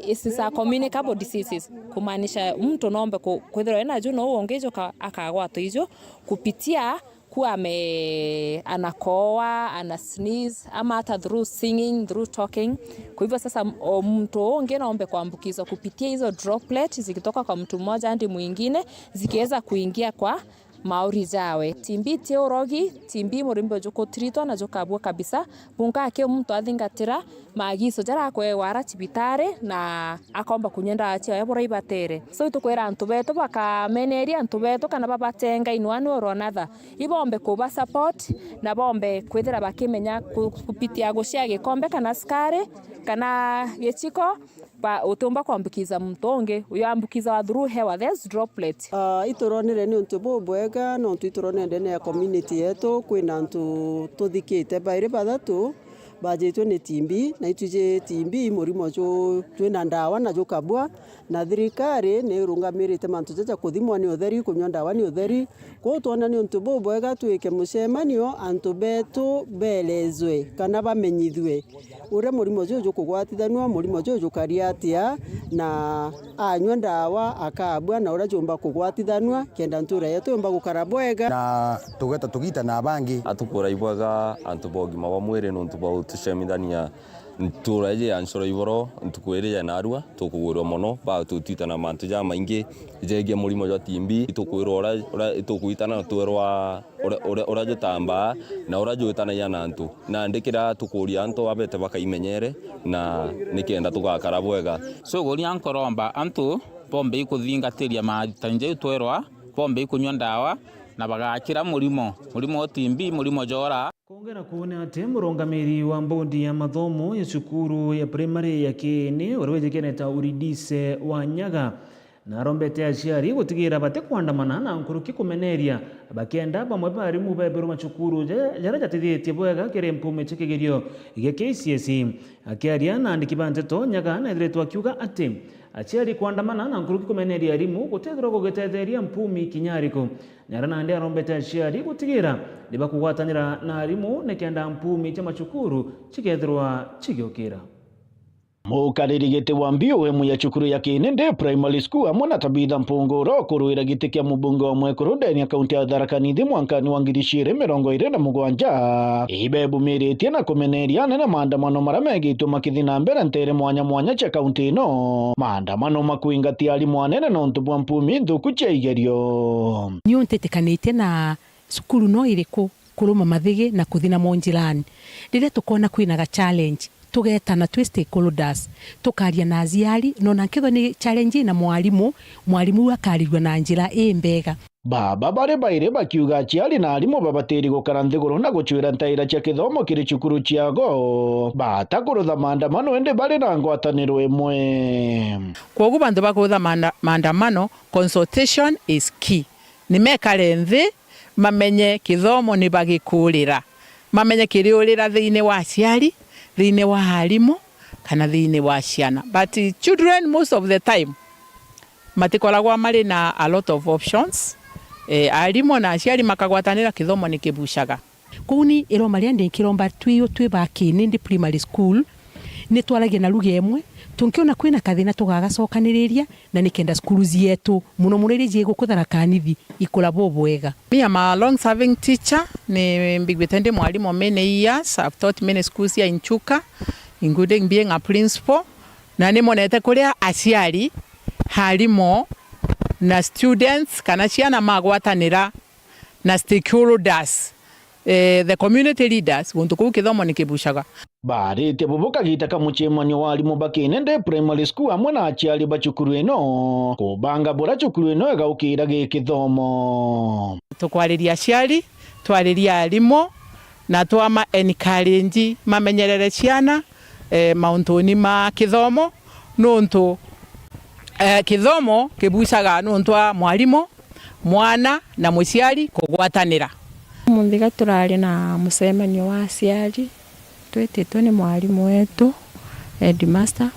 is a communicable diseases, kumaanisha mtu nombe kwethira ena jo no ongejo akagwata hizo kupitia kuwa anakoa, ana sneeze ama hata through singing, through talking. Kwa hivyo sasa mtu onge naombe kuambukizwa kupitia hizo droplet zikitoka kwa mtu mmoja hadi mwingine zikiweza kuingia kwa mauri jawe. Timbi teorogi, timbi murimbo joko trito na joka abua kabisa. Bunga ake mtu athingatira maagizo jara kwe wara chibitare na akomba kunyenda achi ayabora ibatere. So itukwera antu beto bakameneria antu beto kana babatenga inwani or another. Ibombe kuba support na bombe kwethira bakimenya kupitia gocia gikombe kana skare kana gechiko ba utomba kuambukiza mtonge uyambukiza wa through hewa. There's droplet.
Ituronire ni untu bobwega no ituronire ndene ya community yetu kwina antu tuthikite baire bathatu bajetwe ni timbi na ituje timbi murimo jo twina ndawa na jo kabwa na thirikari ni rungamirite mantu jaja kuthimwa ni utheri kunywa ndawa ni utheri ko tuona ni untu bobwega twike mucemanio antu betu belezwe kana bamenyithwe ure murimo jo kugwatithanwa murimo jo kariatia na anywa ndawa akabwa na ura jomba kugwatithanwa kenda ntura yetu yomba gukara bwega
na tugeta tugita na bangi atukura ibwaga antu bogima wa mwire no ntu tucemithania nturaje ansoro iboro ntukwirija narua tukugurwa mono ba tutitana mantu ja maingi jegie murimo wa TB tukwirwa ora tukuitana twerwa ora jotamba na ora jotana ya nantu na ndikira tukuria antu abete bakaimenyere na nikenda tugakara bwega
so gori ankoromba antu bombe ikuthingateria matanje twerwa bombe ikunywa ndawa na bagakira murimo wa TB murimo jora
kongera kuona ate murongamiri wa mbondi ya mathomo ya cukuru ya primary ya Kene urweje keneta Uridise wa Nyaga na rombete aciari gutigira bate kwandamana na nkuruki kumeneria bakenda bamwe bari mu bebero macukuru jara jatithietie bwega kere mpume chekegerio ya KCSE akiaria na ndikibante to Nyaga na ndiretwa kiuga ate aciari kwandamana na nkuruki kumeneria arimu gutethero gugetetheria mpumi kinyariko nyarana ndi arombete aciari gutigira ndibakugwatanira na arimu nekenda mpumi cha macukuru chikethirwa chigiokira
mukariri gite wa mbio we muya cukuru ya Kene nde primary school amona tabitha mpunguro kuruira gite kya mubunge wa mwekuru ndani ya kaunti ya Tharaka Nithi mwankani wa 2027 ibebu mirite na kumeneria na maandamano maramegitwo makithina mbere ntere mwanya cha kaunti no maandamano makuingatia alimu anene no ntubwa mpumi nthuku cha igerio
nyontetekanite na cukuru no iriku kuruma mathige na kuthina monjirani rire tukona kwina ga challenge
tugetana twi stakeholders tukaria na aciari nona nkitho ni challenge na mwalimu akarirwa na njira mbega
baba bare baire bakiuga aciari na arimũ babatĩri gũkara nthĩgũrũ na gũcuĩra ntaĩra cia gĩthomo kĩrĩ cukuru ciago batakũrũtha maandamano ĩndĩ barĩ na ngwatanĩro ĩmwe.
Kwoguo bantu bakũrũtha maandamano, consultation is key. Nimekare nthĩ mamenye gĩthomo nĩ bagĩkũrĩra, mamenye kĩrĩũrĩra thĩinĩ wa aciari, thĩinĩ wa arimũ kana thĩinĩ wa ciana. But children most of the time matikoragwo marĩ na a lot of options. Arimũ na aciari makagwatanĩra gĩthomo nĩ kĩbucaga.
Kuni iroma rĩa ndĩkĩromba twĩ bakini ndi primary school nĩ twaragia na lugha ĩmwe tunkiona kwina kathina tugagacokanĩrĩria na nikenda skulu zietu muno murĩrĩje gũkũthara kanithi ikora bobwega.
Me am a long serving teacher, ni mbigwetende mwalimu many years. I've taught many schools here in Chuka, including being a principal. Na ni monete kuria aciari harimo na students kana ciana magwatanira na stakeholders, the community leaders wontu kuu gĩthomo nĩ kĩbucaga.
Barĩte bubukagita kamuchemanio wa arimũ bakĩnende primary school hamwe na aciari ba cukuru ĩno kũbanga bũra cukuru ĩno ĩgaũkĩra gĩkĩthomo.
Tukwarĩria aciari, twarĩria arimũ na twama encourage mamenyerere ciana maũndũ-inĩ ma gĩthomo nũntũ gĩthomo kĩbucaga nũntũ wa mwarimũ, mwana na mũciari kũgwatanĩra.
Mũthika turarĩ na mũcemanio wa aciari twĩtĩtwo nĩ mwarimũ wetu headmaster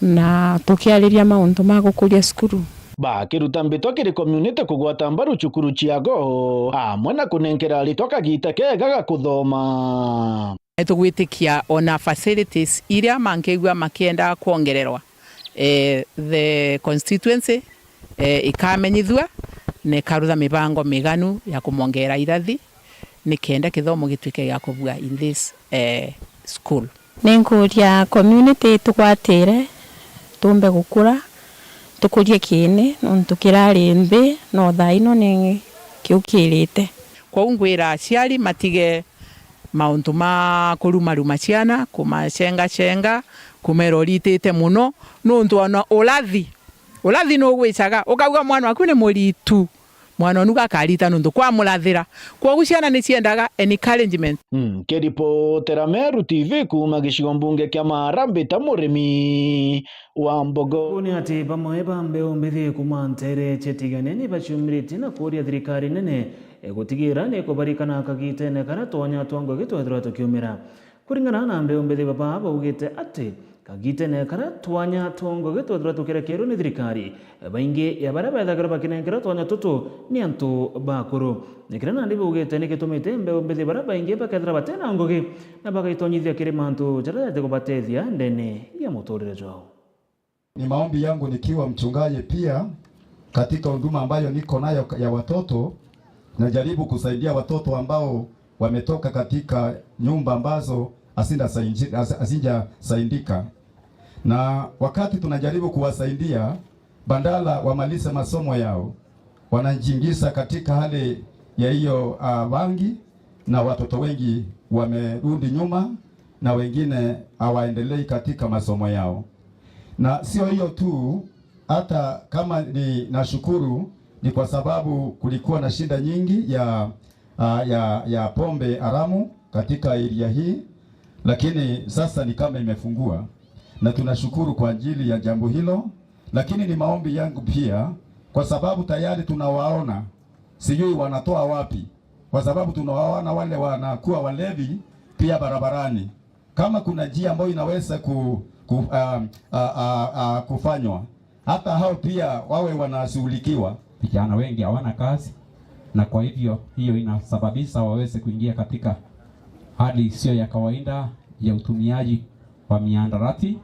na tukiarĩria maũndũ ma gũkũria cukuru.
Bakĩruta mbĩtwa kĩrĩ community kũgwata mbaru cukuru ciago hamwe na kũnenkera rĩtwa kagita kega ga kũthoma.
Tũgwĩtĩkia ona facilities iria mangĩigua makĩenda kuongererwa the constituency ikamenyithua na ikarutha mibango miganu ya kumongera irathi nikenda gĩthomo gĩtuĩke gĩa kũbua in this school.
Nĩngũria community tũgwatĩre tumbe gũkũra tukũrie kĩne nontu kĩrarĩ nthĩ no thaino nĩ kĩũkĩrĩte.
Kwa ngwĩra aciari matige maũndũ ma kũrumaruma ciana kumacenga kumeroritĩte muno nontu ona ulathi no gwicaga ukauga mwana waku ni muritu mwana onu gakarita nundu kwa murathira kwa guciana ni ciendaga encouragement.
Keripotera Meru TV kuma gicigo mbunge kia Marambi ta murimi wa Mbogo.
Ni ati bamwe bambe mbithi kuma ntere chetiganeni bacumirite na kuria thirikari nene egutigira ni kubarikana kagitene kana tonya twango gitwethira tukiumira kuringana na mbe mbithi baba baugite ati kagitene kana twanya tongo gitwethira tukirekerwo ni thirikari baingi ya bara bethagira bakinengera twanya tutu ni antu bakuru nikirana ndi bugite ni gitumite mbe mbithi bara baingi bakethira batena ngogi na bagaitonyithia kiri mantu jara de kubatethia ndene ya muturire jao.
Ni maombi yangu nikiwa mchungaji pia katika huduma ambayo niko nayo ya watoto, najaribu kusaidia watoto ambao wametoka katika nyumba ambazo hazijasaidika, na wakati tunajaribu kuwasaidia bandala wamalize masomo yao wanajingiza katika hali ya hiyo bangi, na watoto wengi wamerudi nyuma na wengine hawaendelei katika masomo yao. Na sio hiyo tu, hata kama ni nashukuru ni kwa sababu kulikuwa na shida nyingi ya pombe haramu katika area hii, lakini sasa ni kama imefungua na tunashukuru kwa ajili ya jambo hilo. Lakini ni maombi yangu pia, kwa sababu tayari tunawaona, sijui wanatoa wapi, kwa sababu tunawaona wale wanakuwa walevi pia barabarani. Kama kuna njia ambayo inaweza kufanywa, hata hao pia wawe wanashughulikiwa.
Vijana wengi hawana kazi, na kwa hivyo hiyo inasababisha waweze kuingia katika hali sio ya kawaida ya utumiaji wa miandarati.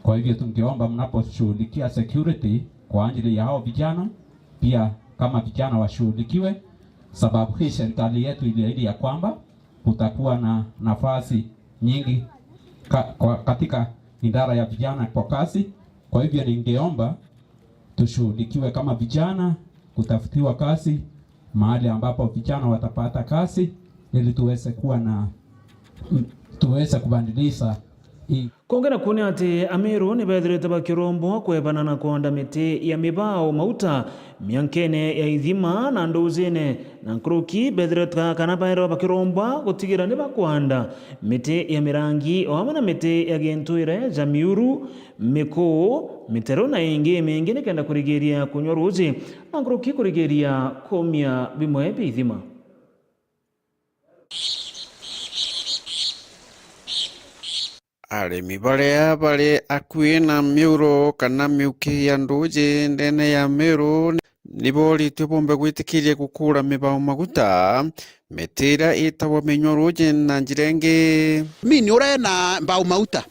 Kwa hivyo tungeomba mnaposhughulikia security kwa ajili ya hao vijana, pia kama vijana washughulikiwe, sababu hii serikali yetu iliahidi ya kwamba kutakuwa na nafasi nyingi katika idara ya vijana kwa kazi. Kwa hivyo ningeomba tushughulikiwe kama vijana, kutafutiwa kazi mahali ambapo vijana watapata kazi, ili tuweze kubadilisha
kongera kuni ati Ameru ni bethirite bakirombo kwebana na kuonda miti ya mibao mauta miankene ya ithima na nduzine na nkruki bethirite kana bairo bakirombo gutigira ni bakwanda miti ya mirangi o amana miti ya gentuire jamiuru miko mitero na ingi mingi nikenda kurigeria kunywa ruzi na nkruki kurigeria komia bimwe bithima.
Arĩmi baria bari akuĩ na Miuro kana miuki ya ndũje ndene ya Meru nibo ritwe bombe gwitikiria gukura mibao maguta metira itawa minyoruje na njirenge
mini urena mbao mauta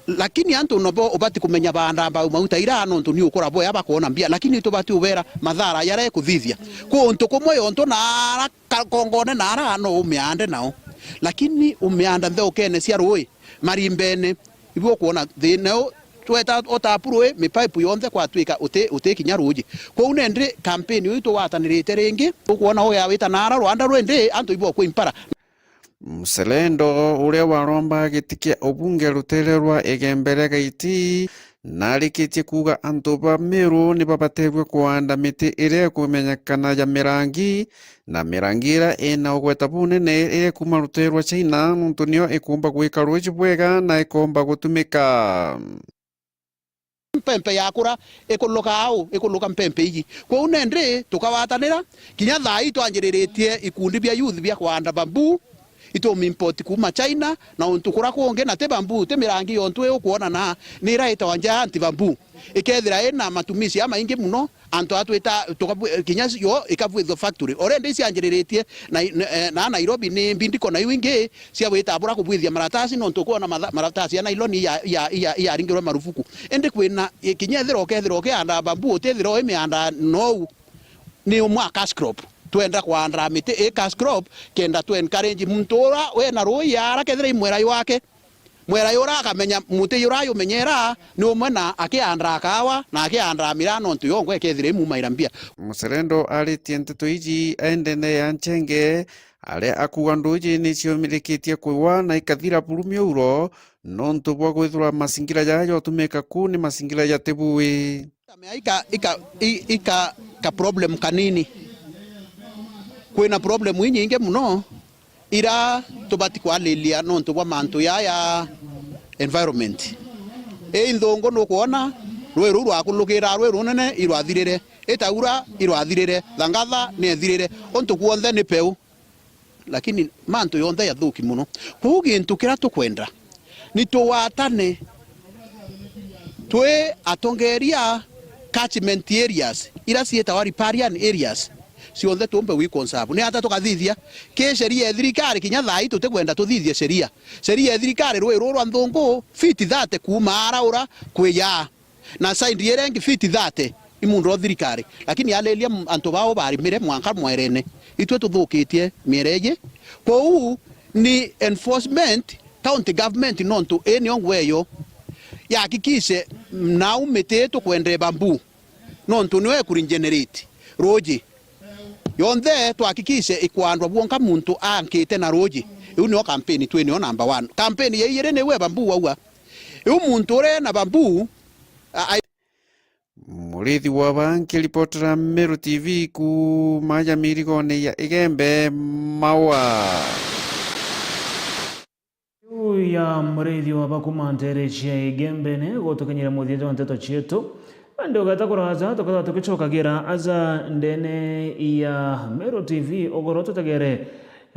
lakini antu nobo ubati kumenya banda mbao mauta ira no ntu ni ukora boya bakona mbia lakini tubati ubera madhara yare kuthithia ko ntu kumwe onto na kongone na ara no umiande nao lakini umianda nthe kene cia rui marimbene ibo kuona thino tweta otapurwe mipaipu yonthe kwatwika uti kinya ruji ko unende campaign yitu watanirite ringi ukuona oya wita nara Rwanda rwende antu ibo ku impara
Mselendo uria waromba gitikia obunge rutere rwa egembere gaiti narikitie kuga antu ba Meru ni babategwe kuanda miti iria kumenyekana ya mirangi na mirangira ina ogweta bunene iria kuma rutere rwa China nuntu nio ikumba gwika ruji bwega na ikumba gutumika
mpempe yakura ikuluka mpempe igi ko unende tukawatanira kinya thai twanjiriritie ikundi bia youth bia kwanda bambu ito import kuma China na untukura kuonge na te bambu te mirangi yontu ukuona na ni raita wanja anti bambu ikethira ina matumisi ama ingi muno antu atwita kinya yo ikavwitho factory already cianjiriritie na Nairobi ni mbindiko na wingi cia wita bura kubwithia maratasi no ntukuona maratasi ya nailoni ya ringirwa marufuku ende kwina kinya thiro ke anda bambu te thiro emianda no ni umwa cash crop twenda kwandra miti cash crop kenda tu encourage mtura we na roi yara kethira imwera wake mwera yora akamenya muti yora yumenyera ni umwe na akiandra kawa na akiandra mirano ntu yongwe kethira imumaira mbia.
Mselendo aritie nteto iji endene ya nchenge ale akuga ndũje ni ciomirikitie kwiwa na ikathira buru Miuro no ntu bwa gwithura masingira yayo tumeka ku ni masingira ya tebui
ika problem kanini kwina problem nyingi muno ira tubati kwalilia no ntubwa mantu ya environment indongo no kuona rweru rwakulukira rweru nene irwathirire itaura irwathirire thangatha ne thirire ontu kuonthe ni peu lakini mantu yonthe ya thuki muno kugi ntukira tukwenda ni tuwatane twe atongeria catchment areas ira cieta riparian areas cionthe tumbe wi conserve ni ata tukathithia ke sheria thirikari kinya thai tutekwenda tuthithie sheria thirikari rwe rwa nthungu fiti 30 kuma araura kwiya na side yerengi fiti 30 imundo thirikari lakini alelia antu bao bari mire mwanka mwerene itwe tuthukitie mireje kou ni enforcement county government nontu eni ongweyo yakikise na umete tukwende bambu nontu niwe kuringenerate roji yonthe twakikise ikwandwa bwonka muntu ankite na roji iu nio campaign twenio number 1 campaign yeire ne we bambu waua iu muntu ure na bambu
Murithi wa banki reportera Meru TV ku maja mirigone ya igembe mawa
ya murithi wa bakumantere cia igembe ne gutokanyira muthia wa nteto chietu ndio gatakuraza tukatha tukichokagira aza ndene ya Meru TV ogoro tutagere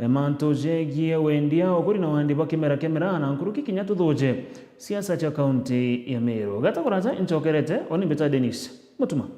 manto jegie wendia okuri na wandi bakimera kemera na nkuruki kinya tuthuje siasa cha kaunti ya Meru gatakuraza inchokerete oni beta Dennis mutuma